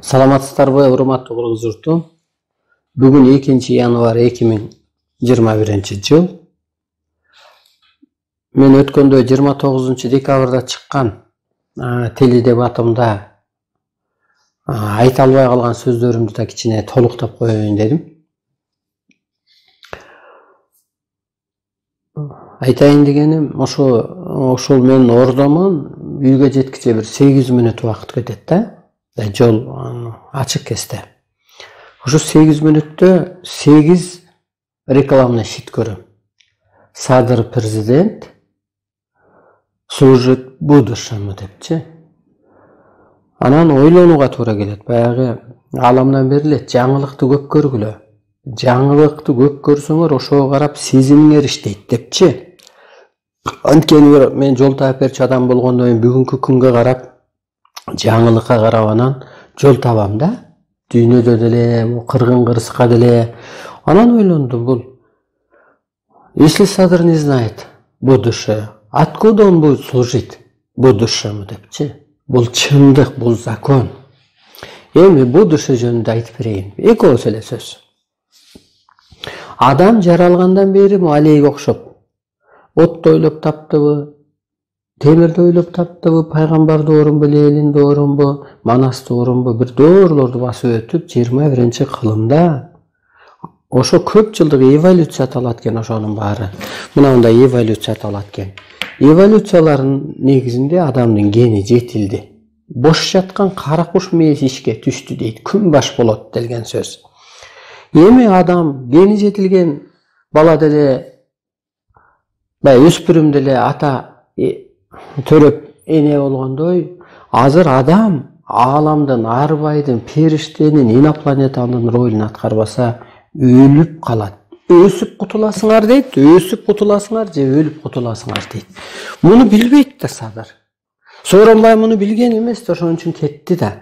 Саламатсыздарбы, урматтуу кыргыз журту. Бүгүн 2 январь 2021 жыл. Мен өткөндө 29 декабрда чыккан теледебатымда айта албай калган сөздөрүмдү да кичине толуктап коеюн дедим. Айтайын дегеним, ошол мен ордомон үйгө жеткиче бир 8 мүнөт убакыт кетет да. Жол ачык кезде. Ошо 8 мүнөттө 8 рекламный щит көрөм. Садыр президент служит будущему депчи. Анан ойлонууга туура келет. Баягы аламдан берилет, жаңылыкты көп көргүлө. Жаңылыкты көп көрсөңөр ошого карап сезимиңер иштейт депчи. Анткени мен жол таап берчү адам болгондон кийин бүгүнкү күнгө карап жаңылыкка карап анан жол табам да. Дүйнөдө деле, кыргын кырыска деле. Анан ойлондум, бул если Садыр не знает будущее, откуда он будет служить будущему депчи. Бул чындык, бул закон. Эми будущее жөнүндө айтып берейин. Эки ооз эле сөз. Адам жаралгандан бери алейге окшоп отто ойлоп таптыбы, темирди ойлоп таптыбы, пайгамбарды орунбу, Ленинди орунбу, Манасты орунбу, бир доорлорду басып өтүп 21-кылымда ошо көп жылдык эволюция аталат экен. Ошонун баары мынандай эволюция аталат экен. Эволюциялардын негизинде адамдын гени жетилди. Бош жаткан кара куш мээси ишке түштү дейт. Күн баш болот делген сөз. Эми адам гени жетилген бала деле, өспүрүм деле ата төрөп эне болгондой, азыр адам ааламдын, арбайдын, периштенин, инопланетанын ролун аткарбаса өлүп калат. Өсүп кутуласыңар дейт, өсүп кутуласыңар же өлүп кутуласыңар дейт. Муну билбейт да Садыр. Сооронбай муну билген эмес, ошон үчүн кетти да.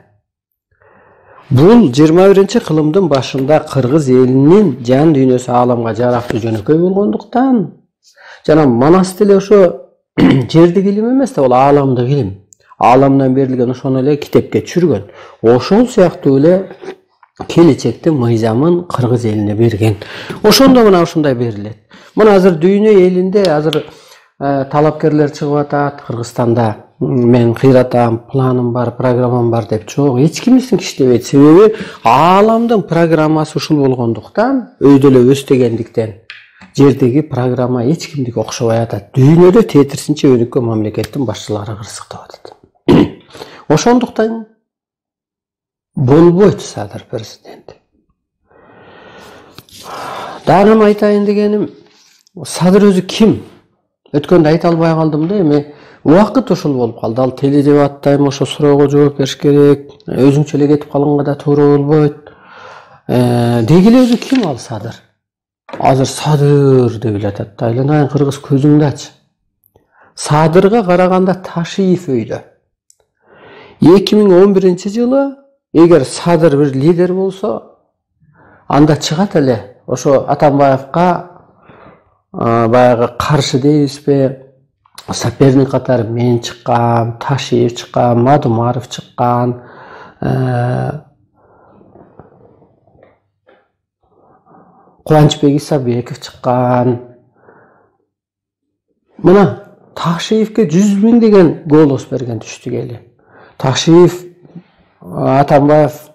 Бул 21-кылымдын башында кыргыз элинин жан дүйнөсү ааламга жарактуу жөнөкөй болгондуктан, жана Манас деле ошо жердик илим эмес да, бул ааламдык илим. Ааламдан берилген ошону эле китепке түшүргөн. Ошол сыяктуу эле келечектин мыйзамын кыргыз элине берген. Ошондо мына ушундай берилет. Мына азыр дүйнө элинде азыр талапкерлер чыгып атат. Кыргызстанда мен кыйратам, планым бар, программам бар деп. Жок, эч кимисин иштебейт. Себеби ааламдын программасы ушул болгондуктан, өйдө эле өстөгөндүктөн жердеги программа эч кимдике окшобой атат. Дүйнөдө тетирсинче өнүккөн мамлекеттин башчылары кырсыктап атат. Ошондуктан болбойт Садыр президент. Дагы айтайын дегеним, Садыр өзү ким? Өткөндө айта албай калдым да, эми убакыт ушул болуп калды. Ал теледебатта эми ошо суроого жооп бериш керек. Өзүнчө эле кетип калганга да туура болбойт. Деги эле өзү ким ал Садыр? Азыр Садыр деп эле атат. Айланайын кыргыз көзүңдү ач. Садырга караганда Ташиев өйдө. 2011-жылы эгер Садыр бир лидер болсо, анда чыгат эле ошо Атамбаевка баягы каршы дейбизби, соперник катары мен чыккан, Ташиев чыккан, Мадумаров чыккан, Кубанычбек Исабеков чыккан. Мына Ташиевке 100 000 деген голос берген түштүк эли. Ташиев, Атамбаев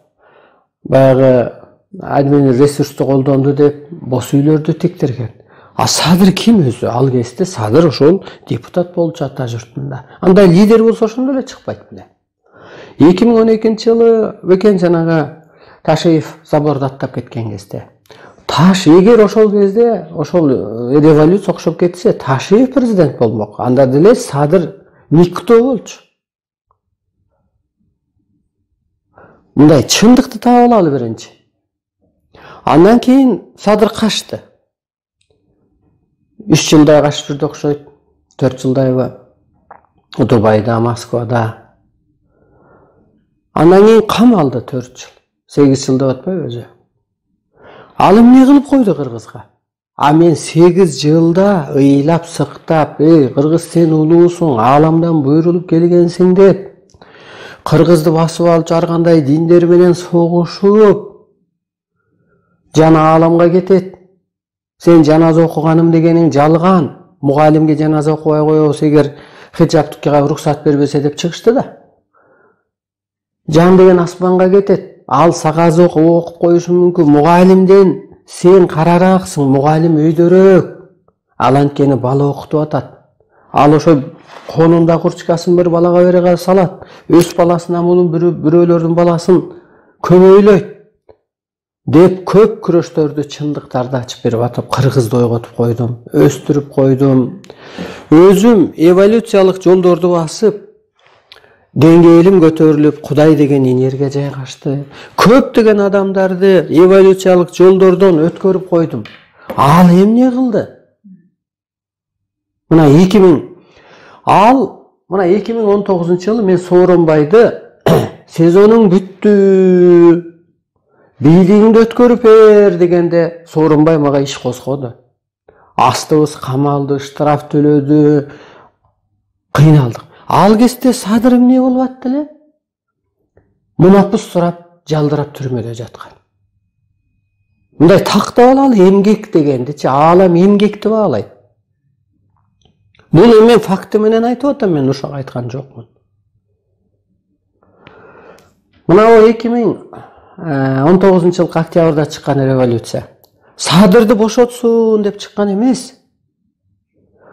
баягы админ ресурсту колдонду деп бос үйлөрдү тектирген. А Садыр ким өзү? Ал кезде Садыр ошол депутат болчу ата журтунда. Андай лидер болсо ошондо эле чыкпайт беле. 2012-жылы бекен жанагы Ташиев заборду аттап кеткен кезде. Эгер ошол кезде ошол революция окшоп кетсе, Ташиев президент болмок. Анда деле Садыр никто болчу. Мындай чындыкты таап алалы биринчи. Андан кийин Садыр качты. 3 жылдай качып жүрдү окшойт. 4 жылдайбы. Дубайда, Москвада. Андан кийин камалды 4 жыл. 8 жыл деп атпайбы өзү? Ал эмне кылып койду кыргызга? А мен 8 жылда ыйлап сыктап, кыргыз сен улуусуң, ааламдан буйрулуп келгенсиң деп Кыргызды басып алып жаргандай диндер менен согушуп жана ааламга кетет. Сен жаназа окуганым дегениң жалган. Мугалимге жаназа окубай коебуз эгер хиджаб кийүүгө уруксат бербесе деп чыгышты да. Жан деген аспанга кетет. Ал сагаз окуп коюшу мүмкүн. Мугалимден сен карараксың, мугалим өйдөрөөк. Ал анткени бала окутуп атат. Ал ошо конунда курчкасын бир балага бере салат. Өз баласынан мунун бирөөлөрдүн баласын көбөйлөйт деп көп күрөштөрдү, чындыктарды ачып берип атып, кыргызды ойготуп койдум, өстүрүп койдум. Өзүм эволюциялык жолдорду басып, деңгээлим көтөрүлүп, Кудай деген энергия жайгашты. Көптөгөн адамдарды эволюциялык жолдордон өткөрүп койдум. Ал эмне кылды? Мына 2019-жылы мен Сооронбайды сезонуң бүттү, бийлигиңди өткөрүп бер дегенде Сооронбай мага иш козгоду. Астыбыз камалды, штраф төлөдү, кыйналдык. Ал кезде Садыр эмне болуп атты эле? Мунапыс сурап, жалдырап түрмөдө жаткан. Мындай тактап алалы эмгек дегендичи, аалам эмгекти баалайт. Бул мен факты менен айтып атам, мен ушак айткан жокмун. Мына 2019-жылы октябрда чыккан революция. Садырды бошотсун деп чыккан эмес.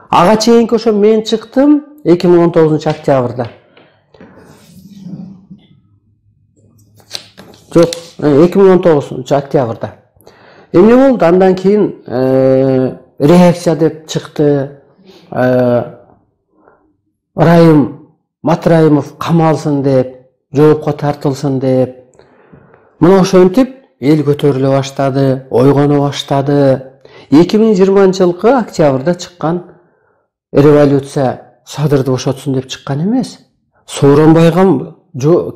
Ага чейинки ошо мен чыктым 2019 октябрда. Жок, 2019 октябрда. Эмне болду? Андан кийин реакция деп чыкты. Райым Матраимов камалсын деп, жоопко тартылсын деп. Мына ошентип эл көтөрүлө баштады, ойгоно баштады. 2020-жылкы октябрда чыккан революция Садырды бошотсун деп чыккан эмес. Сооронбайга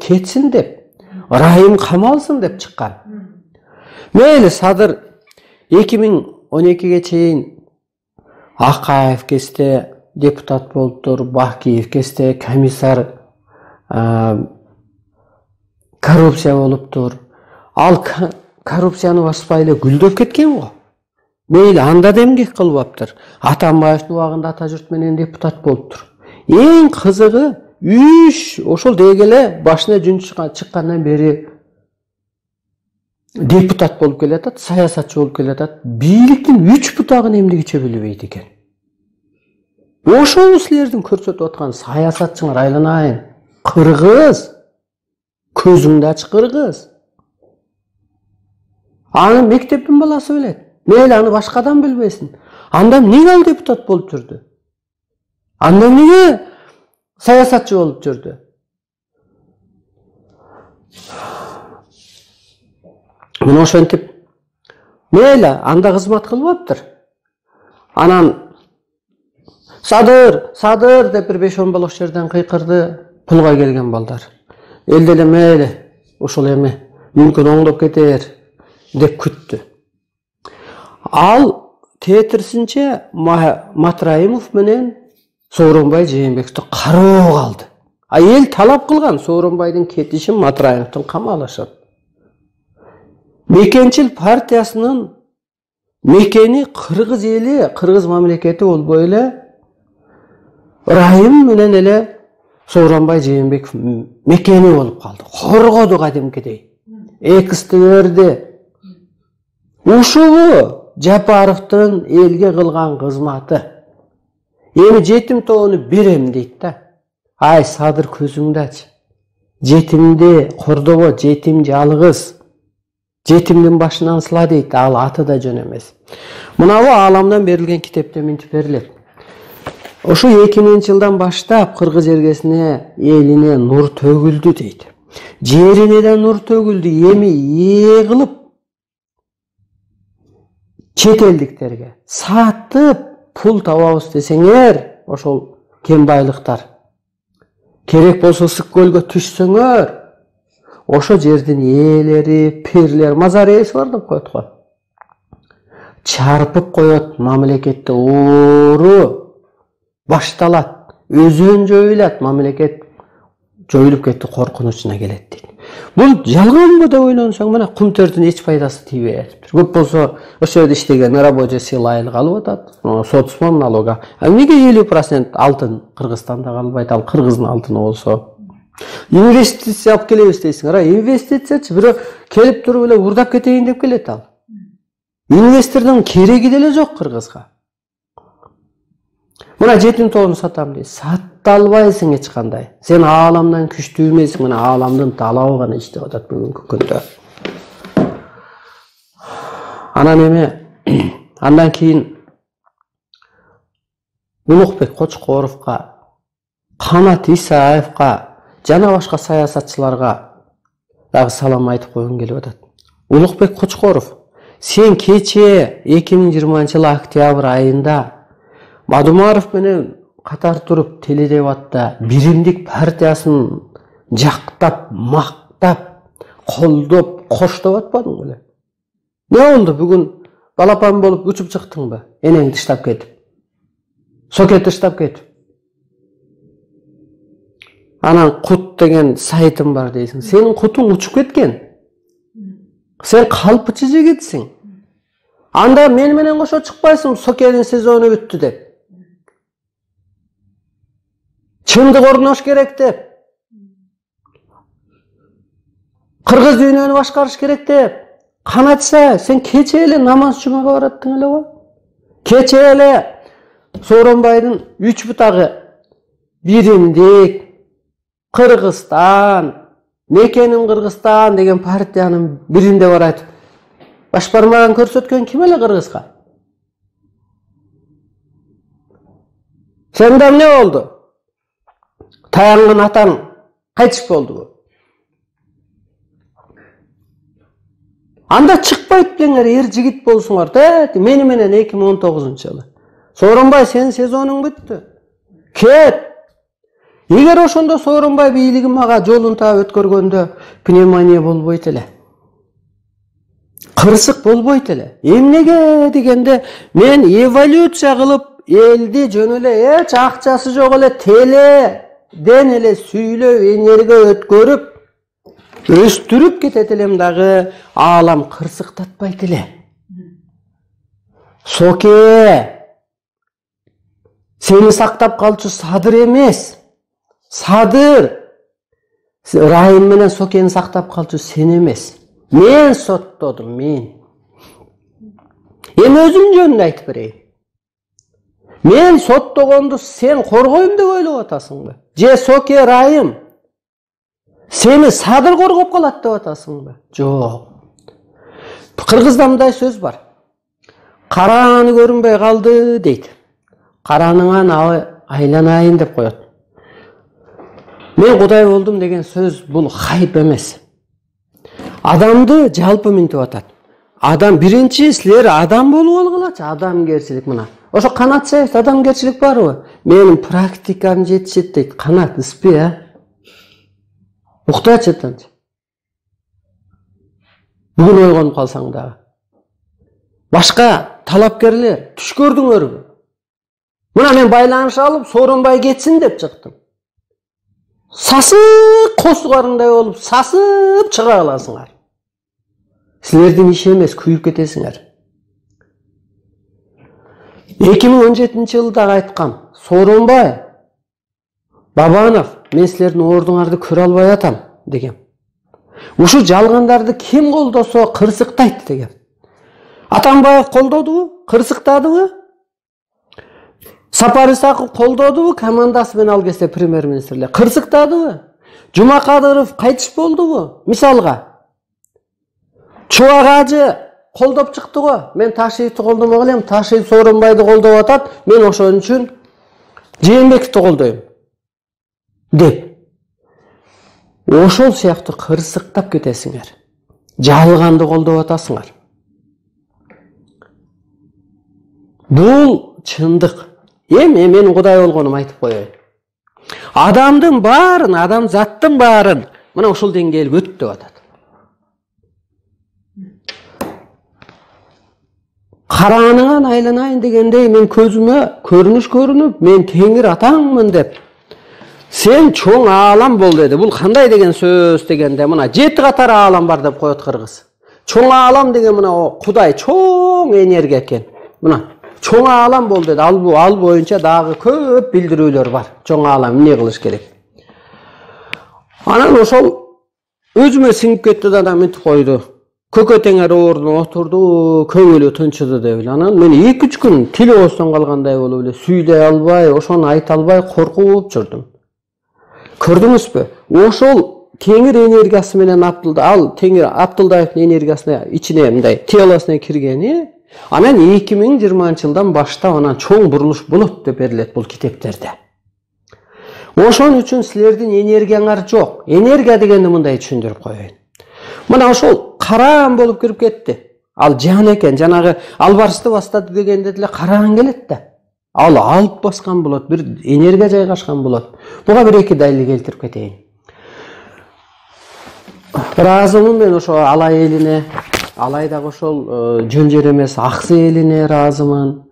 кетсин деп, Райым камалсын деп чыккан. Мейли Садыр 2012-ге чейин Акаев кесте депутат болуптур, Бакиев кесте комиссар коррупция болуптур. Ал коррупцияны баспай эле гүлдөп кеткен го. Мейли анда да эмгек кылбаптыр. Атамбаевдин убагында ата журт менен депутат болуптур. Эң кызыгы ошол деги эле башына жүн чыккандан бери депутат болуп келатат, саясатчы болуп келатат. Бийликтин 3 бутагын эмнегиче билбейт экен. Ошол силердин көрсөтүп аткан саясатчыңар айланайын. Кыргыз, көзүңдү ач кыргыз. Аны мектептин баласы билет. Мейли аны башкадан билбесин. Анда эмнеге ал депутат болуп жүрдү? Анда эмнеге саясатчы болуп жүрдү? Мына ошентип мейли анда кызмат кылбаптыр. Анан Садыр деп бир 5-10 бала ошол жерден кыйкырды, пулга келген балдар. Эл деле мейли ушул эми мүмкүн оңдоп кетер деп күттү. Ал тетирсинче Матраимов менен Сооронбай Жээнбековду кароого алды. Эл талап кылган Сооронбайдын кетишин, Матраимовдун камалышын. Мекенчил партиясынын мекени кыргыз эли, кыргыз мамлекети болбой эле Райым менен эле Сооронбай Жээнбеков мекени болуп калды. Коргоду кадимкидей. Экисти берди. Ушул Жапаровдун элге кылган кызматы. Эми жетим тобуну берем дейт да. Ай Садыр көзүңдү ач. Жетимди кордобо, жетим жалгыз. Жетимдин башынан сыла дейт. Ал аты да жөн эмес. Мынабу ааламдан берилген китепте мынтип берилет. Ошо 2000-жылдан баштап кыргыз жергесине элине нур төгүлдү дейт. Жерине да нур төгүлдү. Эми кылып чет элдиктерге сатып пул табабыз десеңер, ошол кем байлыктар керек болсо ысык көлгө түшсөңөр, ошо жердин ээлери, пирлер, мазар ээси бар деп коет го. Чарпып коет, мамлекетте оору башталат, өзүн жоюлат, мамлекет жоюлуп кетти, коркунучуна келет дейт. Бул жалганбы деп ойлонсоң, мына кум тердин эч пайдасы тийбей атыптыр. Көп болсо ошол жерде иштеген рабочий сила айлык алып атат, соцмон налога. А эмнеге 50% алтын Кыргызстанда калбайт? Ал Кыргыздын алтыны болсо. Инвестиция алып келебиз дейсиңер. Инвестициячы бирөө келип туруп эле урдап кетейин деп келет ал. Инвестордун кереги деле жок Кыргызга. Мына 7-9 сатам дейт. Сата албайсың эч кандай. Сен ааламдан күчтүү эмессиң. Мына ааламдын талабы гана иштеп атат бүгүнкү күндө. Андан кийин Улукбек Кочкоровго, Канат Исаевго жана башка саясатчыларга дагы салам айтып койгум келип атат. Улукбек Кочкоров, сен кече 2020 октябрь айында Мадумаров менен катар туруп Теледебатта биримдик партиясын жактап, мактап, колдоп, коштоп атпадың беле? Не болду бүгүн балапан болуп учуп чыктыңбы? Энең тыштап кетип. Соке тыштап кетип. Анан кут деген сайтым бар дейсиң. Сенин кутуң учуп кеткен. Сен калпычы жигитсиң. Анда мен менен кошо чыкпайсың, Сокенин сезону бүттү деп. Чындык орнош керек деп. Кыргыз дүйнөнү башкарыш керек деп. Канатса, сен кече эле намаз жумага бараттың эле го. Кече эле Сооронбайдын 3 бутагы биримдик Кыргызстан, мекеним Кыргызстан деген партиянын биринде бар айтып, баш бармагын көрсөткөн ким эле Кыргызга? Сенде эмне болду? Таянган атаң кайтыш болдубу? Анда чыкпайт деңер, эр жигит болсуңар да. Мени менен 2019-жылы. Сооронбай, сенин сезонуң бүттү. Кет. Эгер ошондо Сооронбай бийлигин мага жолун таап өткөргөндө пневмония болбойт эле. Кырсык болбойт эле. Эмнеге дегенде, мен эволюция кылып элди жөн эле эч акчасы жок эле теледен эле сүйлөп энерге өткөрүп өстүрүп кетет элем дагы, аалам кырсыктатпайт эле. Соке, сени сактап калчу Садыр эмес. Садыр Райым менен Сокени сактап калчу сен эмес. Мен соттодум, мен. Эми өзүм жөнүндө айтып берейин. Мен соттогонду сен коргойм деп ойлоп атасыңбы? Же Соке, Райым сени Садыр коргоп калат деп атасыңбы? Жок. Кыргызда мындай сөз бар. Карааны көрүнбөй калды дейт. Караныңан айланайын деп коет. Мен Кудай болдум деген сөз бул хайп эмес. Адамды жалпы минтип атат. Адам биринчи силер адам болуп алгылачы, адамгерчилик мына. Ошо Канат Исаевде адамгерчилик барбы? Менин практикам жетишет дейт. Канат, ыспы, уктачы тынч. Бүгүн ойгонуп калсаң дагы. Башка талапкерлер түш көрдүңөрбү? Мына мен байланыш алып Сооронбай кетсин деп чыктым. Сасык косугарындай болуп, сасып чыга каласыңар. Силердин иши эмес, күйүп кетесиңер. 2017-жылда айткам, Сооронбай, Бабанов, мен силердин ордуңарды көрө албай атам деген. Ушу жалгандарды ким колдосо кырсыктайт деген. Атамбаев колдодубу? Кырсыктадыбы? Сапар Исаков колдодубу? Командасы менен ал кезде премьер-министрлер кырсыктадыбы? Жумакадыров кайтыш болдубу? Мисалга. Чубак Ажы колдоп чыкты го. Мен Ташиевди колдомок элем, Ташиев Сооронбайды колдоп атат, мен ошон үчүн Жээнбековди колдойм деп. Ошол сыяктуу кырсыктап кетесиңер. Жалганды колдоп атасыңар. Бул чындык. Эми менин Кудай болгонум айтып коеюн. Адамдын баарын, адамзаттын баарын мына ушул деңгээлге өттүп атат. Карааныңан айланайын дегендей мен көзүмө көрүнүш көрүнүп, мен теңир атаңмын деп Sen çoğun ağlam bol dedi. Бұл қандай деген сөз дегенде мына 7 қатар ağlam бар деп қояды қырғыз. Çoğun ağlam деген мына o Құдай çoğun энергия екен. Мына çoğun ağlam бол dedi. Ал бойынша дағы көп билдирүүлөр бар. Çoğun ağlam эмне кылыш керек. Анан ошол өзүмө сиңип кетти да мынтип койду. Көкө теңер ордуна отурду, көңүлү тынчыды деп эле. Анан мен 2-3 күн тили оостон калгандай болуп эле сүйлөй албай, ошону айта албай коркуп жүрдүм. Көрдүңүзбү? Ошол теңир энергиясы менен теңир Абдылдаевдин энергиясына ичине мындай телосуна киргени, анан 2020-жылдан баштап анан чоң бурулуш болот деп берилет бул китептерде. Ошон үчүн силердин энергияңар жок. Энергия дегенди мындай түшүндүрүп коеюн. Мына ошол караан болуп кирип кетти. Ал жан экен, жанагы албарысты бастады дегенде деле караан келет да. Ал алып баскан болот, бир энергия жайгашкан болот. Буга бир эки далил келтирип кетейин. Ыраазымын мен ошо Алай элине, Алай дагы ошол жөн жер эмес, Аксы элине ыраазымын.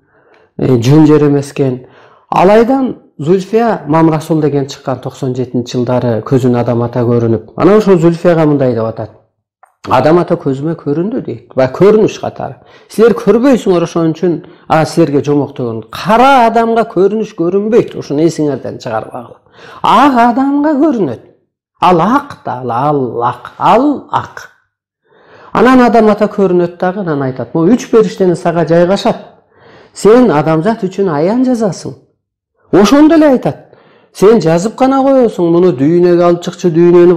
Жөн жер эмес экен. Алайдан Зүлфия Мамрасул деген чыккан 97-жылдары көзүн адам ата көрүнүп. Анан ошо Зүлфияга мындай деп атат. Адам ата көзүмө көрүндү дейт. Ба көрүнүш катары. Силер көрбөйсүңөр, ошон үчүн силерге жомоктогон. Кара адамга көрүнүш көрүнбөйт. Ошону эсиңерден чыгарбагыла. Ак адамга көрүнөт. Ал ак да, ал ак. Анан адам ата көрүнөт дагы, анан айтат. Могу 3 периштени сага жайгашат. Сен адамзат үчүн аян жазасың. Ошондо эле айтат. Сен жазып гана коесуң, муну дүйнөгө алып чыкчу, дүйнөнү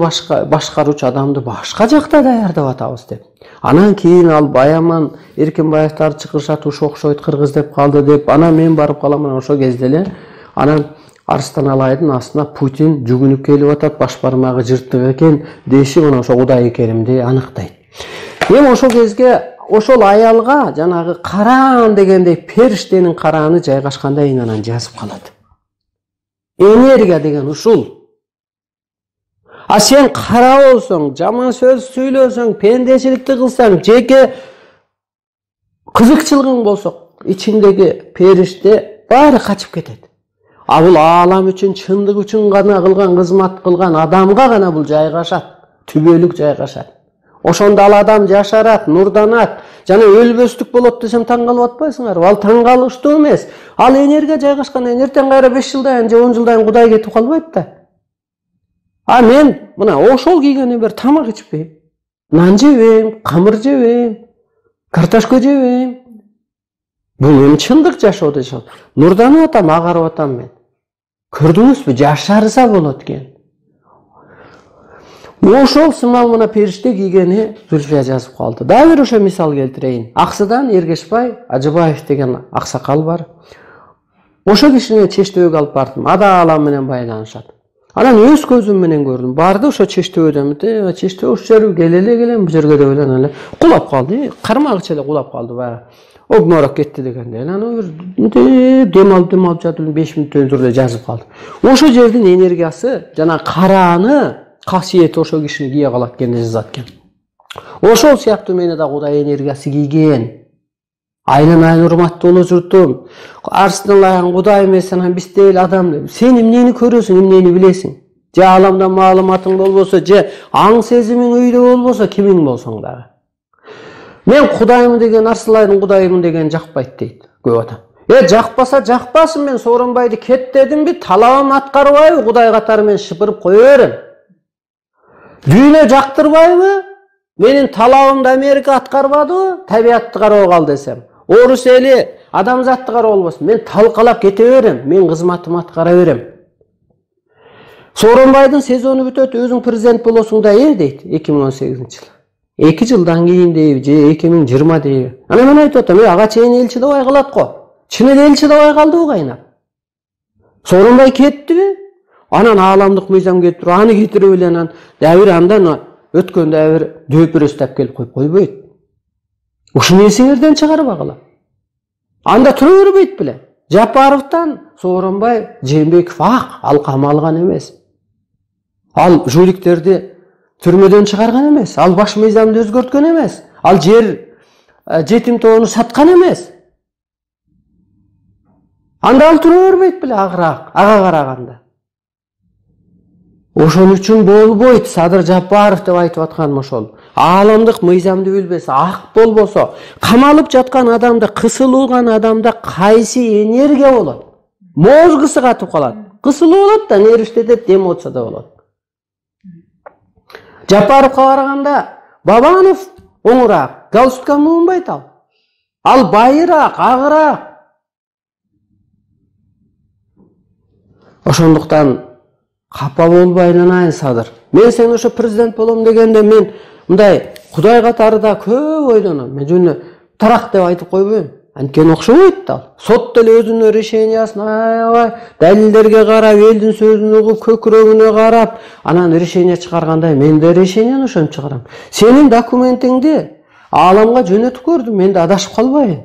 башкаруучу адамды башка жакта даярдап атабыз деп. Анан кийин ал Баяман Эркинбаевдер чыгышат, ушу окшойт кыргыз деп калды деп. Анан мен барып калам, анан ошо кезде эле анан Арыстан Алайдын астына Путин жүгүнүп келип атат, баш бармагы жыртык экен, деши мына ошо Кудай Керимди аныктайт. Эми ошол кезге ошол аялга жанагы караан дегендей периштенин карааны жайгашкандай анан жазып калат. Энергия деген ушул. Сен кара болсоң, жаман сөз сүйлөсөң, пендечиликти кылсаң, жеке кызыкчылыгың болсо, ичиңдеги периште баары качып кетет. Бул аалам үчүн, чындык үчүн гана кылган кызмат кылган адамга гана бул жайгашат, түбөлүк жайгашат. Ошондо ал адам жашарат, нурданат, жана өлбөстүк болот десем таң калып атпайсыңарбы? Ал таң калыштуу эмес. Ал энергия жайгашкандан эртең кайра 5 жылдан же 10 жылдан Кудай кетип калбайт да. Мен мына ошол кийгенден бери тамак ичпейм. Нан жебейм, камыр жебейм, картошка жебейм. Бул эми чындык жашоо дешет. Нурданып атам, агарып атам мен. Көрдүңүзбү? Жашарса болот экен. Ошол сымал мына периште кийгени Зүлфия жазып калды. Дагы бир ошо мисал келтирейин. Аксыдан Эргешбай Ажыбаев деген аксакал бар. Ошо кишини Чештөбөгө алып бардым. Ада алам менен байланышат. Анан өз көзүм менен көрдүм. Барды ошо Чештөбөдө, Чештөбө ушул жерге келеле, бул жерге деп эле кулап калды. Кармагыча эле кулап калды баягы. Обморок кетти дегенде. Анан дем алып жатып 5 мүнөттөн эле жазып калды. Ошо жердин энергиясы жана карааны касиети ошо кишини кие калат экен деп жазат экен. Ошол сыяктуу мени да Кудай энергиясы кийген. Айнан урматтуу боло журтум. Арсыналган Кудай эмес, анан биз деле адам. Сен эмнени көрөсүң, эмнени билесиң? Же аламдан маалыматың болбосо, же аң сезимиң өйдө болбосо, кимиң болсоң дагы. Мен Кудаймын деген, Арсылайдын Кудаймын деген жакпайт дейт көп адам. Жакпаса жакпасын, мен Сооронбайды кет дедимби, талабым аткарбайбы, Кудай катары мен шыпырып кое берем. Дүйнө жактырбайбы? Менин талабымды Америка аткарбадыбы? Табиатты карап кал десем. Орус эли адамзатты карап болбосун. Мен талкалап кете берем, мен кызматымды аткара берем. Сооронбайдын сезону бүтөт, өзүң президент болосуң да дейт 2018-жылы. 2 жылдан кийин дейби, же 2020 дейби. Анан мен айтып атам, ага чейин элчи дабай калат го. Чын эле элчи дабай калдыбы кайнап? Сооронбай кеттиби? Анан ааламдык мыйзам кетирип, аны кетирип эле анан дабир андан өткөн дабир дөпүрөстөп келип коюп койбойт. Ушуну эсиңерден чыгарбагыла. Анда тура бербейт беле. Жапаровдон Сооронбай Жээнбеков ал камалган эмес. Ал жуликтерди түрмөдөн чыгарган эмес. Ал баш мыйзамды өзгөрткөн эмес. Ал жер жетим тоону саткан эмес. Анда ал тура бербейт беле ага караганда. Ошон үчүн болбойт Садыр Жапаров деп айтып атканым ошол. Ааламдык мыйзамды билбесе, ак болбосо, камалып жаткан адамда, кысылган адамда кайсы энергия болот? Мозгусу катып калат. Кысылып болот да, нервиштетет, эмоция да болот. Жапаровго караганда Бабанов оңураак, галстукка муунбайт ал. Ал байыраак, агыраак. Ошондуктан капа болбой айланайын Садыр. Мен сен ошо президент болом дегенде мен мындай Кудай катары да көп ойлоном. Мен жөн тарак деп айтып койбойм. Анткени окшобойт да ал. Сот деле өзүнүн решениясын аябай далилдерге карап, элдин сөзүн угуп, көкүрөгүнө карап, анан решение чыгаргандай мен да решениени ошентип чыгарам. Сенин документиңди ааламга жөнөтүп көрдүм, мен да адашып калбайын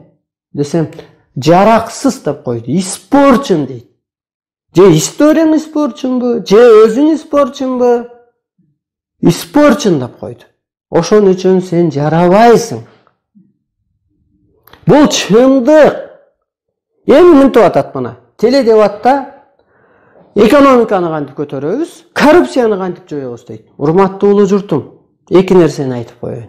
десем, жараксыз деп койду. Испорчен дейт. Же историяң испорченбу, же өзүң испорченбу? Испорчен деп койду. Ошон үчүн сен жарабайсың. Бул чындык. Эми мынтип атат мына. Теледебатта экономиканы кантип көтөрөбүз, коррупцияны кантип жоебуз дейт. Урматтуу улуу журтум, эки нерсени айтып коеюн.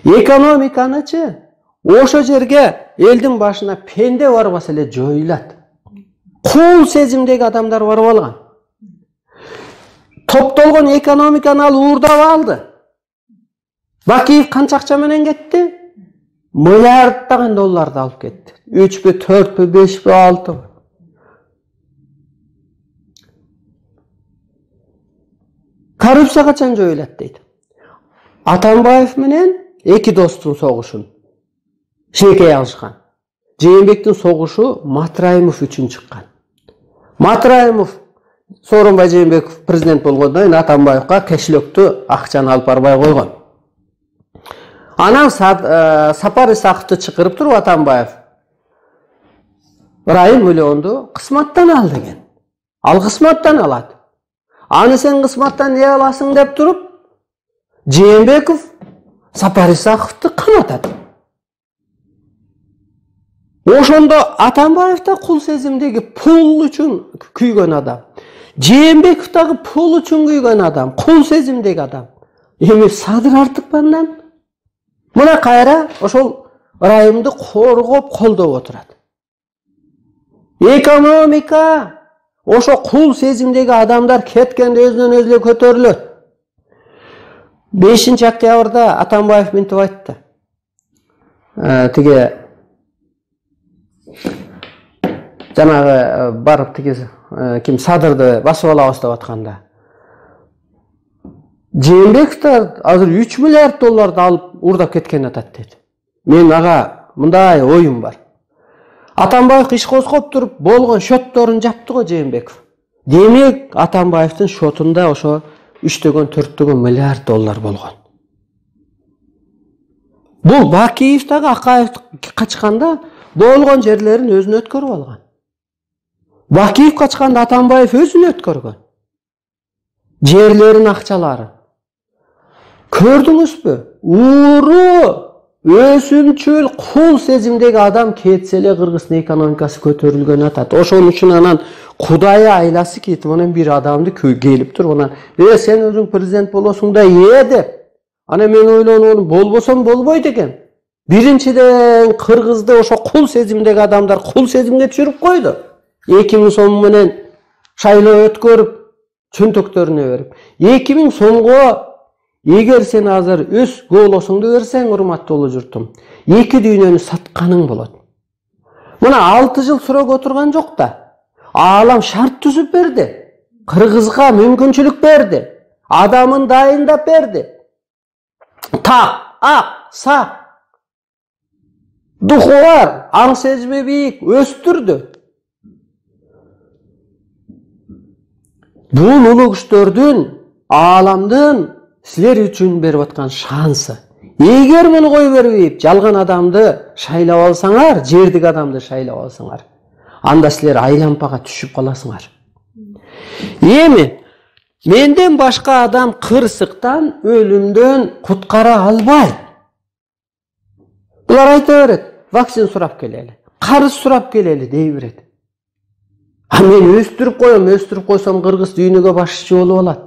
Экономиканычы ошо жерге элдин башына пенде барбаса эле жоюлат. Кул сезимдеги адамдар барып алган. Топтолгон экономиканы ал уурдап алды. Бакиев канча акча менен кетти? Миллиарддаган долларды алып кетти. 3 4 5 6. Коррупция качан жоюлат дейт. Атамбаев менен эки достун согушун шекей алышкан. Жээнбектин согушу Матраимов үчүн чыккан. Матраимов Сооронбай Жээнбеков президент болгондон кийин Атамбаевга кешлөктү акчаны алып барбай койгон. Анан Сапар Исаковду чакырып туруп Атамбаев Ырайым миллионду кысматтан ал деген. Ал кысматтан алат. Аны сен кысматтан не аласың деп туруп Жээнбеков Сапар Исаковду каматат. Ошондо Атамбаев да кул сезимдеги пул үчүн күйгөн адам. Жээнбеков дагы пул үчүн күйгөн адам, кул сезимдеги адам. Эми Садыр артык бандан мына кайра ошол Ырайымды коргоп, колдоп отурат. Экономика ошо кул сезимдеги адамдар кеткенде өзүнөн өзү көтөрүлөт. 5 октябрда Атамбаев мынтип айтты. Тиги жанагы барып тиги ким Садырды басып алабыз деп атканда. Жээнбеков азыр 3 миллиард долларды алып уурдап кеткен атат дейт. Мен ага мындай оюм бар. Атамбаев иш козгоп туруп болгон счетторун жапты го Жээнбеков. Демек Атамбаевдин счетунда ошо 3-4 миллиард доллар болгон. Бул Бакиев дагы Акаев качканда болгон жерлерин өзүнө өткөрүп алган. Бакиев качканда Атамбаев өзүнө өткөргөн. Жерлерин, акчаларын. Көрдүңүзбү? Ууру, өсүмчүл, кул сезимдеги адам кетсе эле Кыргыздын экономикасы көтөрүлгөн атат. Ошон үчүн анан Кудайы айласы кетип, анан бир адамды келип туруп, анан сен өзүң президент болосуң да деп. Анан мен ойлоном, болбосом болбойт экен. Биринчиден Кыргызды ошо кул сезимдеги адамдар кул сезимге түшүрүп койду. 2000 сом менен шайлоо өткөрүп, чөнтөктөрүнө берип. 2000 сомго эгер сен азыр өз голосуңду берсең, урматтуу улуу журтум, 2 дүйнөнү сатканың болот. Мына 6 жыл сурок отурган жок да. Аалам шарт түзүп берди. Кыргызга мүмкүнчүлүк берди. Адамын дайындап берди. Так, ак, сак. Духу бар, аң сезими бийик, өстүрдү. Бул улуу күчтөрдүн, ааламдын силер үчүн берип аткан шансы. Эгер муну кой бербейп, жалган адамды шайлап алсаңар, жердик адамды шайлап алсаңар, анда силер айлампага түшүп каласыңар. Эми менден башка адам кырсыктан, өлүмдөн куткара албайт. Булар айта берет, вакцина сурап келели, карыз сурап келели дей берет. А мен өстүрүп койсом Кыргыз дүйнөгө башчы болуп алат.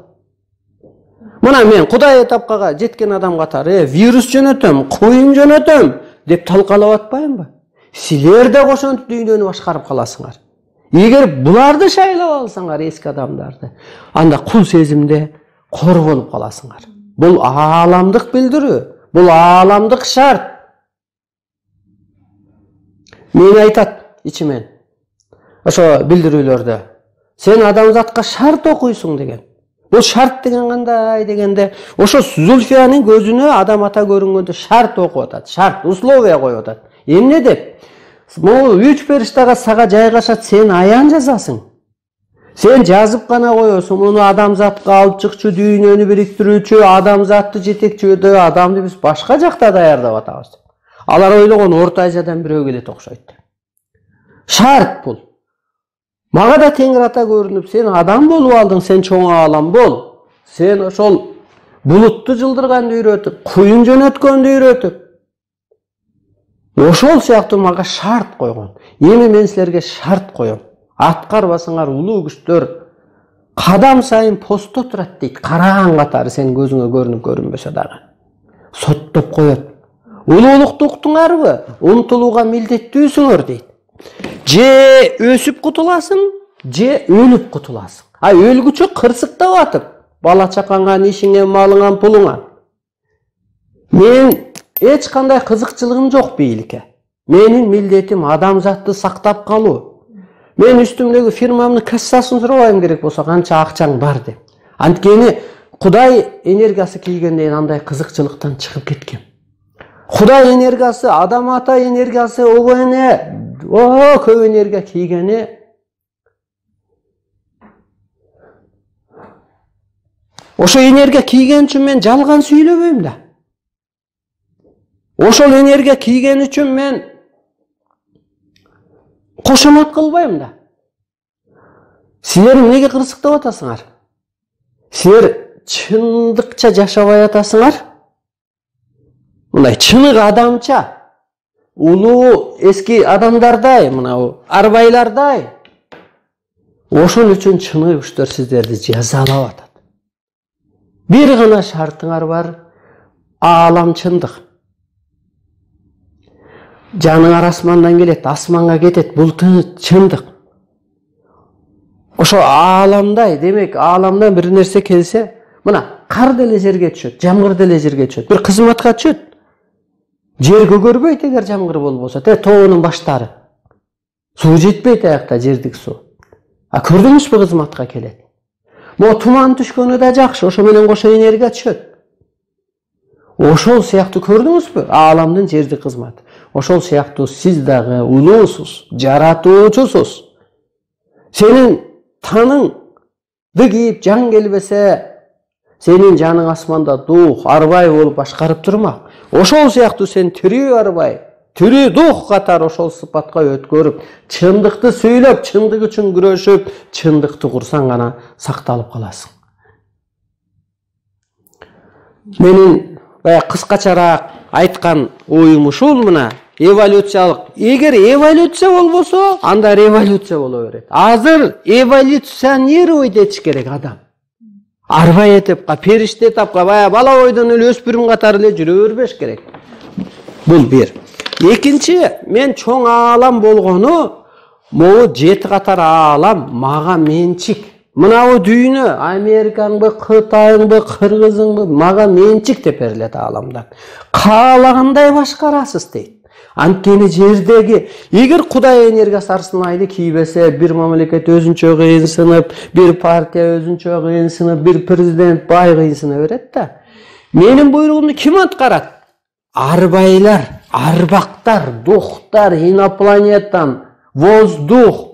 Мына мен Кудай этапкага жеткен адам катары вирус жөнөтөм, коюн жөнөтөм деп талкалап атпайынбы? Силер да ошентип дүйнөнү башкарып каласыңар. Эгер буларды шайлап алсаңар, эски адамдарды, анда кул сезимде кор болуп каласыңар. Бул ааламдык билдирүү, бул ааламдык шарт. Мен айтат ичимен ошо билдирүүлөрдө, сен адамзатка шарт окуйсуң деген. Бул шарт деген кандай дегенде, ошо Зульфиянын көзүнө адам ата көрүнгөндө шарт окуп атат, шарт, условия коюп атат. Эмне деп? Могу 3 периштага сага жайгашат, сен аян жазасың. Сен жазып гана коесуң, муну адамзатка алып чыкчу, дүйнөнү бириктирүүчү, адамзатты жетекчү, адамды биз башка жакта даярдап атабыз. Алар ойлогон Орто Азиядан бирөө келет окшойт. Шарт бул. Мага да Теңир ата көрүнүп, сен адам болуп алдың, сен чоң аалам бол. Сен ошол булутту жылдырганды үйрөтүп, куюн жөнөткөндү үйрөтүп, ошол сыяктуу мага шарт койгон. Эми мен силерге шарт коем. Аткарбасаңар улуу күчтөр кадам сайын постто турат дейт. Караган катары сен көзүңө көрүнүп көрүнбөсө дагы. Соттоп коет. Улуулукту уктуңарбы? Умтулууга милдеттүүсүңөр дейт. Же өсүп кутуласың, же өлүп кутуласың. Өлгүчө кырсыктап атып, бала чакаңан, ишиңе, малыңан, пулуңан. Мен эч кандай кызыкчылыгым жок бийликке. Менин милдетим адамзатты сактап калуу. Мен үстүмдөгү фирмамдын кассасын сурабайм керек болсо, канча акчаң бар деп. Анткени Кудай энергиясы кийгенден андай кызыкчылыктан чыгып кеткем. Кудай энергиясы, адам ата энергиясы, көп энергия кийгени. Ошо энергия кийген үчүн мен жалган сүйлөбөйм да. Ошол энергия кийген үчүн мен кошомат кылбайм да. Силер эмнеге кырсыктап атасыңар? Силер чындыкча жашабай атасыңар. Мындай чынык адамча, улуу эски адамдардай, мына арбайлардай. Ошол үчүн чыныгы күчтөр сиздерди жазалап атат. Бир гана шартыңар бар, аалам чындык. Жаныңар асмандан келет, асманга кетет, бул чындык. Ошо ааламдай, демек ааламдан бир нерсе келсе, мына кар деле жерге түшөт, жамгыр деле жерге түшөт, бир кызматка түшөт. Жер көгөрбөйт эгер жамгыр болбосо, тоонун баштары. Суу жетпейт аякта, жердик суу. Көрдүңүзбү кызматка келет. Могу туман түшкөнү да жакшы, ошо менен кошо энергия түшөт. Ошол сыяктуу көрдүңүзбү? Ааламдын жердик кызматы. Ошол сыяктуу сиз дагы улуусуз, жаратуучусуз. Сенин таныңды кийип жан келбесе, сенин жаның асманда дух, арбай болуп башкарып турмак. Ошол сыяктуу сен тирүү арбай, тирүү дух катары ошол сыпатка өткөрүп, чындыкты сүйлөп, чындык үчүн күрөшүп, чындыкты курсаң гана сакталып каласың. Менин кыскачараак айткан оюм ушул мына. Эволюциялык. Эгер эволюция болбосо, анда революция боло берет. Азыр эволюционировать этиш керек адам. Арбай этепка, периште этапка, бала бойдон эле өспүрүм катары эле жүрө бербеш керек. Бул бир. Экинчи, мен чоң аалам болгону, могу 7 катар аалам мага менчик. Мынабу дүйнө, Америкаңбы, Кытайыңбы, Кыргызыңбы, мага менчик деп берилет ааламдан. Каалагандай башкарасыз дейт. Анткени жердеги, эгер Кудай энергиясы арсынайды кийбесе, бир мамлекет өзүнчө кыйынсынып, бир партия өзүнчө кыйынсынып, бир президент бай кыйынсына берет да. Менин буйругумду ким аткарат? Арбайлар, арбактар, духтар, инопланеттан, воздух,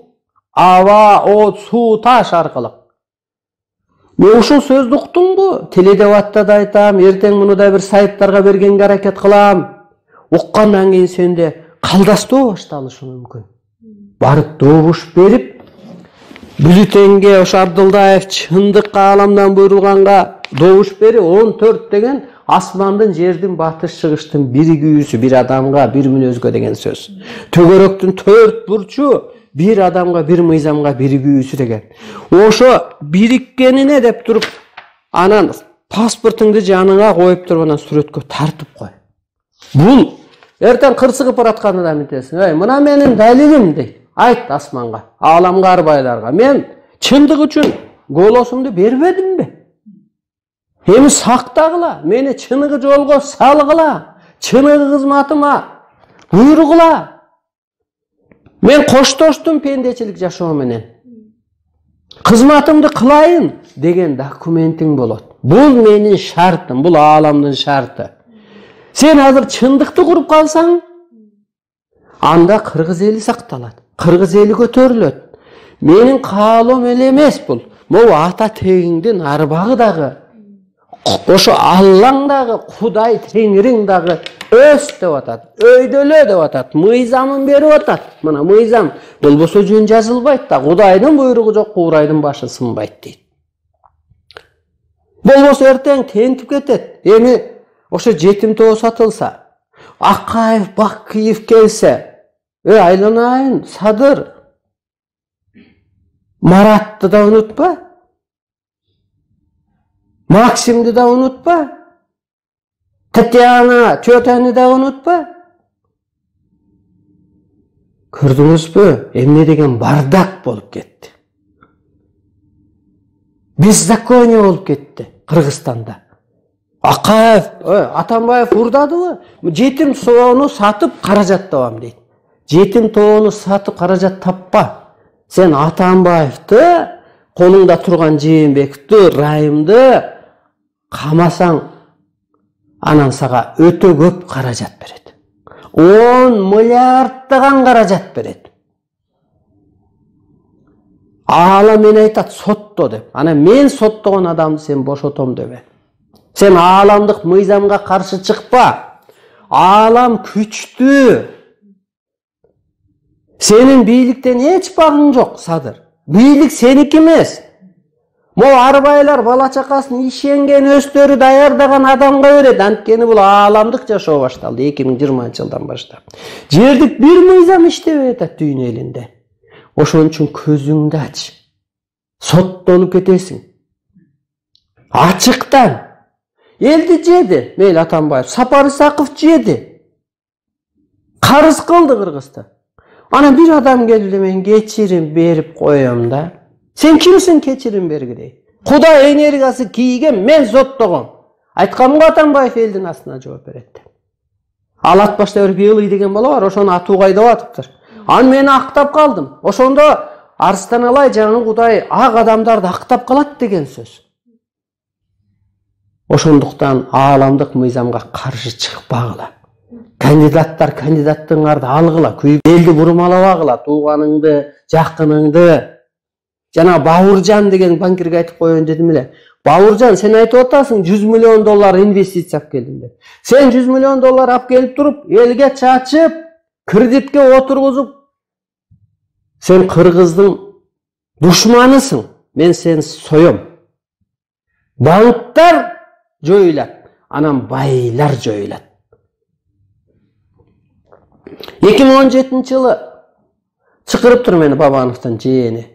аба, от, суу, таш аркылуу. Мен ушул сөздү уктумбу? Теледебатта да айтам, эртең муну да бир сайттарга бергенге аракет кылам. Уккандан кийин сенде калдастоо башталышы мүмкүн. Барып добуш берип, бюллетенге ошо Абдылдаев чындыкка ааламдан буйрулганга добуш берип, 14 деген асмандын, жердин, батыш, чыгыштын биригүүсү бир адамга, бир мүнөзгө деген сөз. Төгөрөктүн 4 бурчу бир адамга, бир мыйзамга биригүүсү деген. Ошо бириккенине деп туруп, анан паспортыңды жаныңа коюп туруп анан сүрөткө тартып кой. Бул эртең кырсыгып баратканда мынтесиң, "Эй, мына менин далилим" дейт. Айт асманга, ааламга, арбайларга. Мен чындык үчүн голосумду бербедимби? Эми сактагыла, мени чыныгы жолго салгыла, чыныгы кызматыма буйругула. Мен коштоштум пендечилик жашоо менен. Кызматымды кылайын деген документиң болот. Бул менин шартым, бул ааламдын шарты. Сен азыр чындыкты куруп калсаң, анда кыргыз эли сакталат. Кыргыз эли көтөрүлөт. Менин каалоом эле эмес бул. Могу ата тегиңдин арбагы дагы, ошо Аллаң дагы, Кудай Теңириң дагы өс деп атат, өйдөлө деп атат, мыйзамын берип атат. Мына мыйзам болбосо жөн жазылбайт да, Кудайдын буйругу жок, куурайдын башы сынбайт дейт. Болбосо эртең тентип кетет. Эми ошо жетим тоо сатылса, Акаев, Бакиев келсе, айланайын, Садыр, Маратты да унутпа, Максимди да унутпа, Татьяна, Тетяны да унутпа. Көрдүңүзбү, эмне деген бардак болуп кетти. Беззаконие болуп кетти Кыргызстанда. Акаев, Атамбаев урдадыбы? Жетим тоону сатып каражат табам дейт. Жетим тоону сатып каражат таппа. Сен Атамбаевди, колуңда турган Жээнбековди, Райымды камасаң, анан сага өтө көп каражат берет. 10 миллиарддаган каражат берет. Аала мен айтат сотто деп. Анан мен соттогон адамды сен бошотом дебе. Сен ааламдык мыйзамга каршы чыкпа. Аалам күчтүү. Сенин бийликтен эч багың жок, Садыр. Бийлик сеники эмес. Могу арбайлар бала чакасын ишенген, өстөрү даярдаган адамга берет. Анткени бул ааламдык жашоо башталды 2020-жылдан баштап. Жердик бир мыйзам иштебей атат дүйнө элинде. Ошон үчүн көзүңдү ач. Соттолуп кетесиң. Ачыктан. Элди жеди, мейли Атамбаев, Сапар Исаков жеди. Карыз кылды Кыргызда. Анан бир адам келди, мен кечирим берип коем да. Сен кимсиң кечирим бергидей? Кудай энергиясы кийген, мен соттогом. Айтканымга Атамбаев элдин астына жооп берет. Ал ат башта бир Белый деген бала бар, ошону атуу кайдап атыптыр. Ан мени актап калдым. Ошондо Арстан Алай жаңы Кудай ак адамдарды актап калат деген сөз. Ошондуктан ааламдык мыйзамга каршы чыкпагыла. Кандидаттарыңарды алгыла, элди бурмалабагыла, тууганыңды, жакыныңды. Жана Бауыржан деген банкирге айтып коеюн дедим эле. Бауыржан, сен айтып атасың, $100 миллион инвестиция алып келдим деп. Сен $100 миллион алып келип туруп, элге чачып, кредитке отургузуп, сен Кыргыздын душманысың. Мен сени соем. Банктар жоюлат, анан байлар жоюлат. 2017-жылы чакырыптыр мени Бабановдун жээни,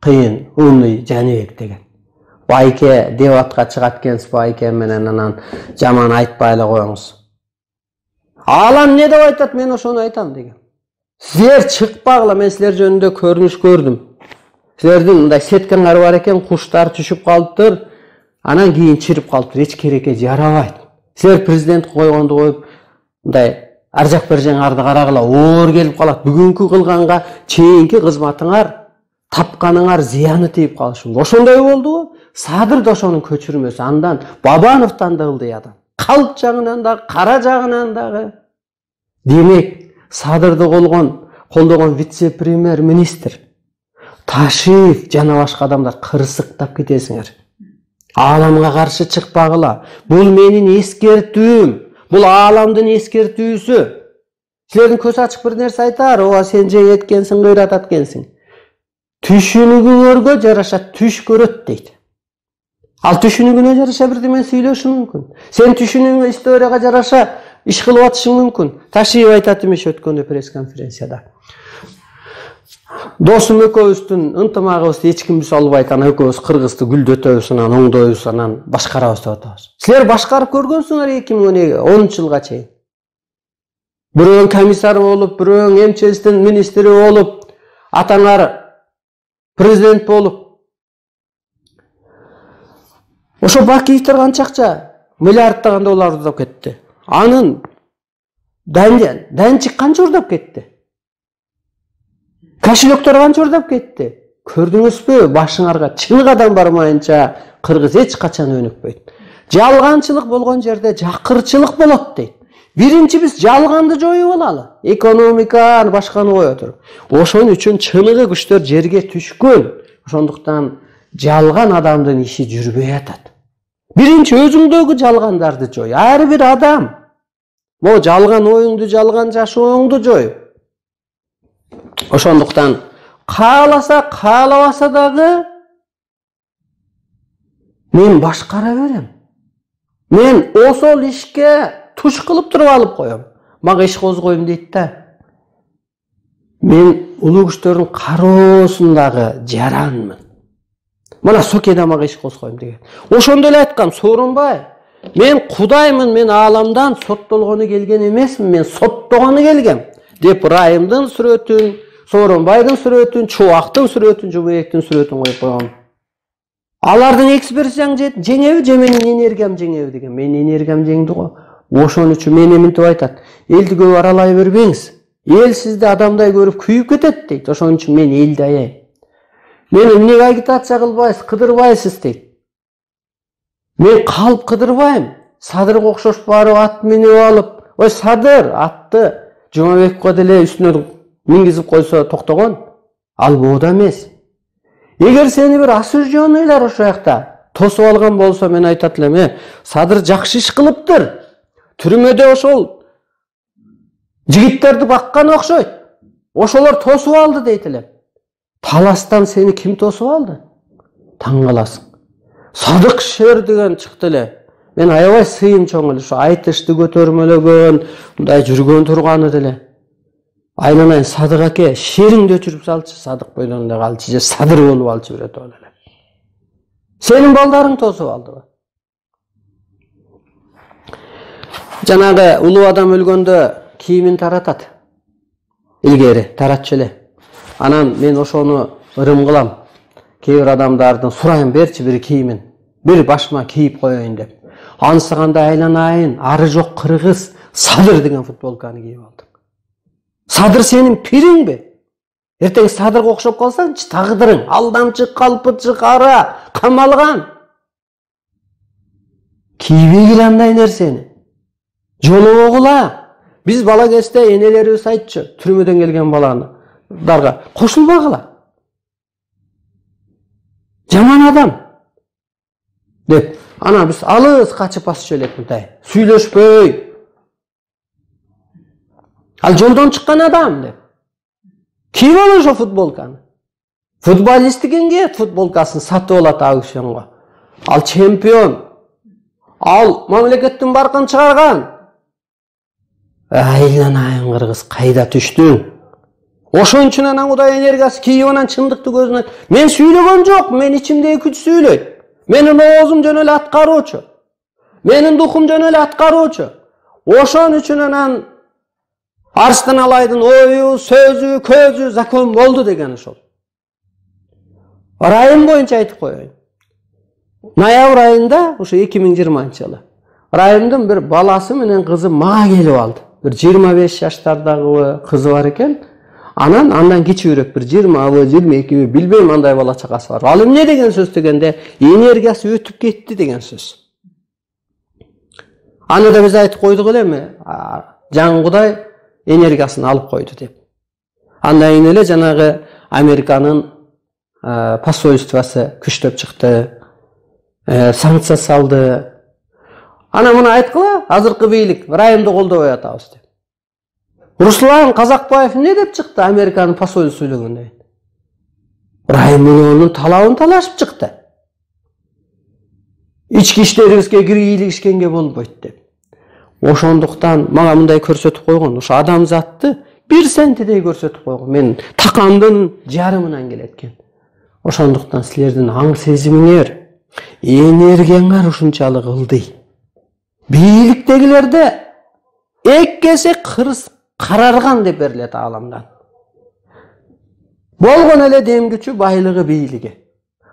кыйын умный Жаныбек деген. Байке дебатка чыгат экенсиз, байке менен анан жаман айтпай эле коюңуз. Алам не деп айтат, мен ошону айтам деген. Силер чыкпагыла, мен силер жөнүндө көрүнүш көрдүм. Силердин мындай сеткаңар бар экен, куштар түшүп калыптыр, анан кийин чирип калыптыр, эч керекке жарабайт. Силер президент койгонду коюп, мындай аржак бержеңарды карагыла, оор келип калат. Бүгүнкү кылганга чейинки кызматыңар, тапканыңар зыяны тийип калышы мүмкүн. Ошондой болдубу? Садыр да ошонун көчүрмөсү. Андан Бабановдон да ылдый адам. Калп жагынан да, кара жагынан дагы. Демек, Садырды колдогон вице-премьер-министр Ташиев жана башка адамдар кырсыктап кетесиңер. Ааламга каршы чыкпагыла. Бул менин эскертүүм. Бул ааламдын эскертүүсү. Силердин көз ачык бир нерсе айтар, ооба сен же эткенсиң, кыйрат аткенсиң. Түшүнүгүңөргө жараша түш көрөт дейт. Ал түшүнүгүнө жараша бирдеме сүйлөшү мүмкүн. Сен түшүнүгүңө историяга жараша иш кылып атышың мүмкүн. Ташиев айтат эмес өткөндө пресс-конференцияда. Досум экөөбүздүн ынтымагыбызды эч ким бүзө албайт. Анан экөөбүз Кыргызды гүлдөтөбүз, анан оңдойбуз, анан башкарабыз деп атабыз. Силер башкарып көргөнсүңөр 2010 жылга чейин. Бирөө комиссар болуп, бирөө МЧСтин министри болуп, атаңар президент болуп. Ошо Бакиевдер канча акча миллиарддаган доллар урдап кетти. Анын дан чыккан жордап кетти. Кошелектер канча урдап кетти. Көрдүңүзбү? Башыңарга чын кадам бармайынча Кыргыз эч качан өнүкпөйт. Жалганчылык болгон жерде жакырчылык болот дейт. Биринчи биз жалганды жоюп алалы. Экономиканы башканы кое туруп. Ошон үчүн чыныгы күчтөр жерге түшкөн. Ошондуктан жалган адамдын иши жүрбөй атат. Биринчи өзүңдөгү жалгандарды жой. Ар бир адам могу жалган оюңду, жалган жашооңду жой. Ошондуктан кааласа, каалабаса дагы мен башкара берем. Мен осол ишке туш кылып туруп алып коем. Мага иш козгойм дейт да. Мен улуу күчтөрдүн кароосундагы жаранмын. Мына Сокеда мага иш козгойм деген. Ошондо эле айткам, Сооронбай, мен Кудаймын, мен ааламдан соттолгону келген эмесмин, мен соттогону келгем деп Райымдын сүрөтүн, Сооронбайдын сүрөтүн, Чубактын сүрөтүн, Жумабектин сүрөтүн коюп койгом. Алардын экспертизаң жеңеби же менин энергиям жеңеби деген. Менин энергиям жеңди го. Ошон үчүн мен эминтип айтат. Элди көп аралай бербеңиз. Эл сизди адамдай көрүп күйүп кетет дейт. Ошон үчүн мен элди аяйм. Мени эмнеге агитация кылбайсыз, кыдырбайсыз дейт. Мен калып кыдырбайм. Садырга окшош барып ат минип алып, ой Садыр атты Жумабекке деле үстүнө мингизип койсо токтогон. Ал мода эмес. Эгер сени бир осужденныйлар ошо жакта тосуп алган болсо, мен айтат элем, Садыр жакшы иш кылыптыр. Түрмөдө ошол жигиттерди баккан окшойт. Ошолор тосуп алды дейт элем. Таластан сени ким тосуп алды? Таң каласың. Садык шер деген чыкты эле. Мен аябай сыйым чоң эле, ошо айтышты көтөрмөлөгөн, мындай жүргөн турганы деле. Айнанайын Садык аке, шериңди өчүрүп салчы, Садык бойдонда калчы, же Садыр болуп алчы бирөтө эле. Сенин балдарың тосуп алдыбы? Жанагы улуу адам өлгөндө кийимин таратат. Илгери таратчу эле. Анан мен ошону ырым кылам. Кээ бир адамдардын сурайм, берчи бир кийимин. Бир башыма кийип коеюн деп. Ансыганда айланайын, ары жок Кыргыз Садыр деген футболканы кийип алдым. Садыр сенин пириңби? Эртең Садырга окшоп калсаңчы, тагдырың алдамчы, калпычы, кара, камалган. Кийбегиле андай нерсени. Жолобогула. Биз бала кезде энелерибиз айтчу, түрмөдөн келген баландарга кошулбагыла. Жаман адам деп. Ана биз алыс качып басчу элек мындай. Сүйлөшпөй. Ал жолдон чыккан адам деп. Кийип ал ошо футболканы. Футболист дегенге футболкасын сатып алат аукционго. Ал чемпион. Ал мамлекеттин баркын чыгарган. Айланайын Кыргыз, кайда түштүң? Ошон үчүн анан Кудай энергиясы кийип анан чындыкты көзүнө. Мен сүйлөгөн жок, мен ичимдеги күч сүйлөйт. Менин оозум жөн эле аткаруучу. Менин духум жөн эле аткаруучу. Ошон үчүн анан Арстан Алайдын ою, сөзү, көзү закон болду деген ошол. Райым боюнча айтып коеюн. Ноябрь айында, ошо 2020 жылы, Райымдын бир баласы менен кызы мага келип алды. Бир 25 жаштардагы кызы бар экен. Андан кичүүрөөк бир 20 22 билбейм андай бала чакасы бар. Ал эмне деген сөз дегенде, энергиясы өтүп кетти деген сөз. Аны да биз айтып койдук элеби? Жан Кудай энергиясын алып койду деп. Андан кийин эле жанагы Американын посольствосы күчтөп чыкты. Санкция салды. Ана муну айткыла, азыркы бийлик Райымды колдобой атабыз деп. Руслан Казакбаев эмне деп чыкты Американын посольу сүйлөгөндө? Райым менен талабын талашып чыкты. Ички иштерибизге киргизишкенге болбойт деп. Ошондуктан мага мындай көрсөтүп койгон, ошо адамзатты сентидей көрсөтүп койгон. Мен такандын жарымынан келет экен. Ошондуктан силердин аң сезимиңер, энергияңар ушунчалык ылдый. Бийликтегилерде эккесе карарган деп берилет ааламдан. Болгон эле дем күчү, байлыгы, бийлиги.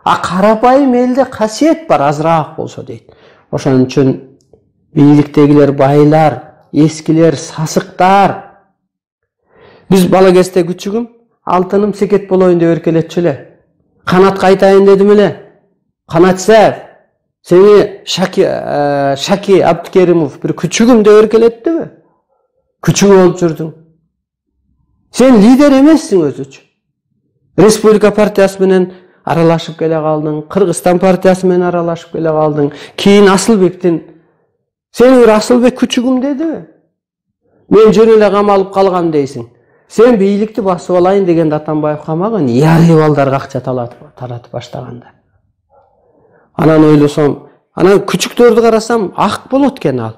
А карапайым элде касиет бар, азыраак болсо дейт. Ошон үчүн бийликтегилер байлар, эскилер сасыктар. Биз бала кезде күчүгүм, алтыным секет болоюн деп эркелетчү эле. Канат кайтайын дедим эле. Канатсев, сени Шаки Абдыкеримов бир күчүгүм деп эркелеттиби? Күчүгү болуп жүрдүң. Сен лидер эмессиң өзүчү. Республика партиясы менен аралашып келе калдың, Кыргызстан партиясы менен аралашып келе калдың. Кийин Асылбектин сени бир Асылбек күчүгүм дедиби? Мен жөн эле камалып калгам дейсиң. Сен бийликти басып алайын дегенде Атамбаев камаган, ярый балдарга акча таратып баштаганда. Анан ойлосом, анан күчүктөрдү карасам, ак болот экен ал.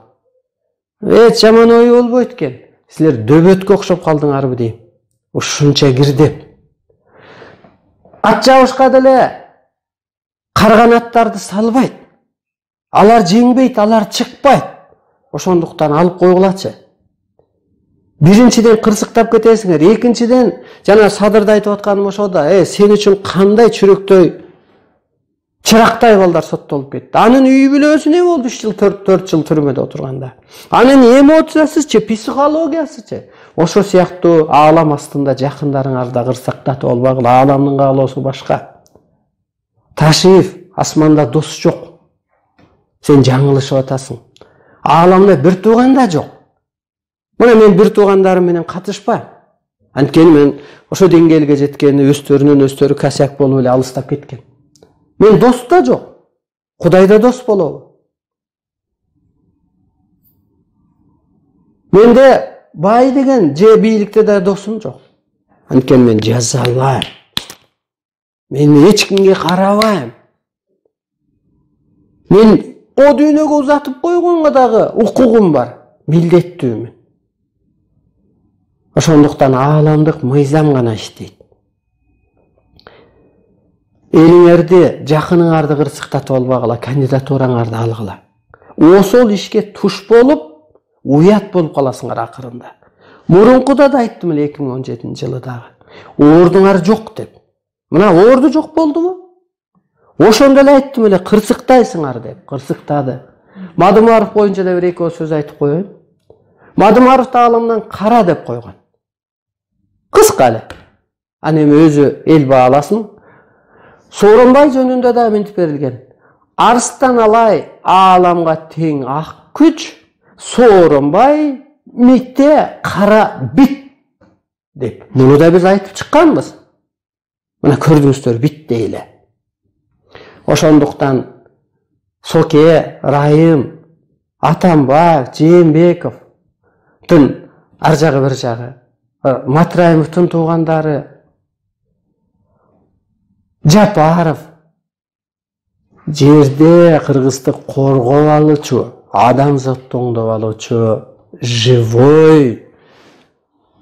Жаман ой болбойт экен. Силер дөбөткө окшоп калдыңарбы дейм. Ушунча кирдеп. Ат жабышка деле карганаттарды салбайт. Алар жеңбейт, алар чыкпайт. Ошондуктан алып койгулачы. Биринчиден кырсыктап кетесиңер, экинчиден жана Садырда айтып атканым ошо да, сен үчүн кандай чүрөкдөй чырактай балдар соттолуп кетти. Анын үй бүлөсү не болду 3 жыл, 4 жыл түрмөдө отурганда? Анын эмоциясычы, психологиясычы? Ошо сыяктуу аалам астында жакындарыңарды кырсыктатып албагыла, ааламдын каалоосу башка. Ташиев, асманда дос жок. Сен жаңылышып атасың. Ааламда бир тууган да жок. Мына мен бир туугандарым менен катышпа. Анткени мен ошо деңгээлге жеткени өстөрүнөн касяк болуп эле алыстап кеткен. Мен дос да жок. Кудайда дос болобу? Менде бай деген же бийликте да досум жок. Анткени мен жазалайм. Мен эч кимге карабайм. Мен о дүйнөгө узатып койгонго дагы укугум бар, милдеттүүмүн. Ошондуктан ааламдык мыйзам гана иштейт. Элиңерди, жакыныңарды кырсыктатып албагыла, кандидатураңарды алгыла. Осол ишке туш болуп, уят болуп каласыңар акырында. Мурункуда да айттым эле 2017 жылы дагы. Ордуңар жок деп. Мына орду жок болдубу? Ошондо эле айттым эле кырсыктайсыңар деп, кырсыктады. Мадымаров боюнча да бир экөө сөз айтып коеюн. Мадымаров ааламдан кара деп койгон. Кыска эле. Аны эми өзү эл бааласын. Сооронбай жөнүндө да мынтип берилген. Арстан алай ааламга тең ак күч, Сооронбай микте кара бит деп. Муну да биз айтып чыкканбыз. Мына көрдүңүздөр, бит дейле. Ошондуктан Соке, Райым, Атамбаев, Жээнбековдун ар жагы бир жагы, Матраимовдун туугандары, Жапаров жерде кыргыздык коргоп алуучу, адамзаттоңдоп алуучу, живой,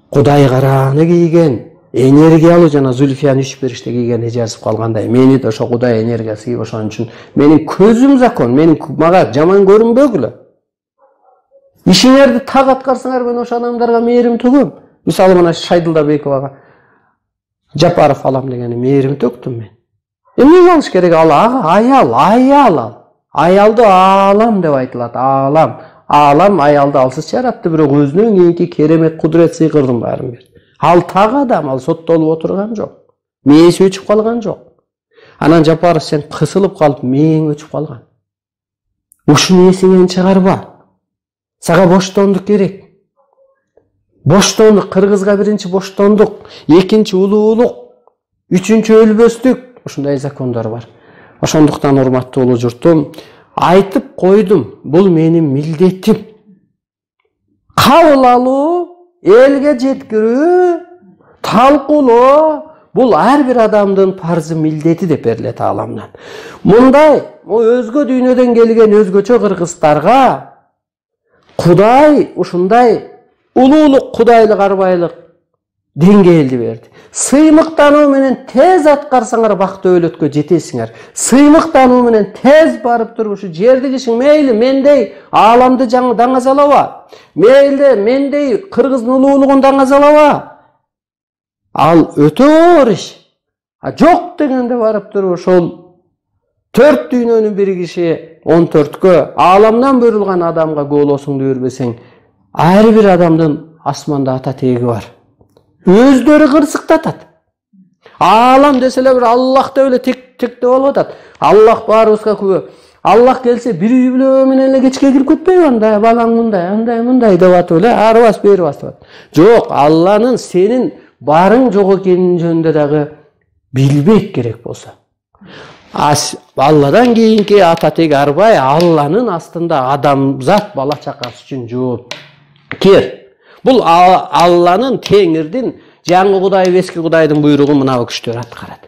Кудай карааны кийген, энергиялуу жана Зульфияны үч бериште кийген жазып калгандай. Мени да ошо Кудай энергиясы кийип, ошон үчүн менин көзүм закон, мага жаман көрүнбөгүлө. Ишиңерди так аткарсаңар, мен ошо адамдарга мээрим төгөм. Мисалы мына Шайдылда Бековага Жапаров алам дегени мээрим төктүм мен. Эмне алыш керек? Ал аял. Аялды аалам деп айтылат, аалам. Аалам аялды алсыз жаратты, бирок өзүнөн кийинки керемет кудурет сыйкырдын баарын берди. Ал так адам, ал соттолуп отурган жок. Мээси өчүп калган жок. Анан Жапаров сен кысылып калып, мээң өчүп калган. Ушуну эсиңен чыгарба. Сага боштондук керек. Боштондук, Кыргызга биринчи боштондук, экинчи улуулук, үчүнчү өлбөстүк, ушундай закондор бар. Ошондуктан урматтуу улуу журтум, айтып койдум, бул менин милдетим. Кабыл алуу, элге жеткирүү, талкуулоо, бул ар бир адамдын парзы, милдети деп берилет ааламдан. Мындай өзгө дүйнөдөн келген өзгөчө кыргыздарга Кудай ушундай улуулук, кудайлык, арбайлык деңгээлди берди. Сыймыктануу менен тез аткарсаңар бактуу өлөткө жетесиңер. Сыймыктануу менен тез барып туруп ушу жерди кишиң мейли мендей ааламды даңазалаба. Мейли мендей кыргыздын улуулугун даңазалаба. Ал өтө оор иш. Жок дегенде барып туруп ошол 4 дүйнөнүн бир киши 14кө ааламдан бөлүнгөн адамга голосуңду бербесең, ар бир адамдын асманда ата теги бар. Өздөрү кырсыктатат. Аалам деселер бир Аллах деп эле тектеп болуп атат. Аллах баарыбызга күбө. Аллах келсе бир үй бүлө менен эле кечке кирип кетпейби, андай балаң мындай, андай мындай деп атып эле арбас берип атат. Жок, Алланын сенин барың жок экенин жөнүндө дагы билбек керек болсо. Алладан кийинки ата теги арбай Алланын астында адамзат бала чакасы үчүн жоопкер. Бул Алланын, Теңирдин, жаңы Кудай, эски Кудайдын буйругун мына күчтөр аткарат.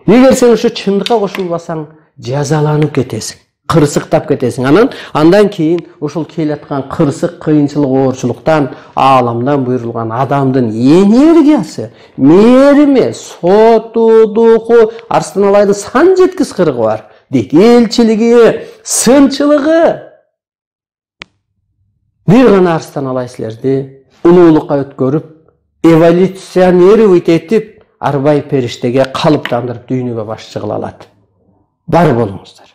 Эгер сен ушу чындыкка кошулбасаң, жазаланып кетесиң, кырсыктап кетесиң. Андан кийин ушул келаткан кырсык, кыйынчылык, оорчулуктан, ааламдан буйрулган адамдын энергиясы, мээрими, соту, духу, Арстан Алайдын сан жеткис кыргы бар дейт. Элчилиги, сынчылыгы. Бир гана Арстан Алай силерди улуулукка өткөрүп, эволюционировать этип, арбай периштеге калыптандырып дүйнөгө башчы кыла алат. Бар болуңуздар.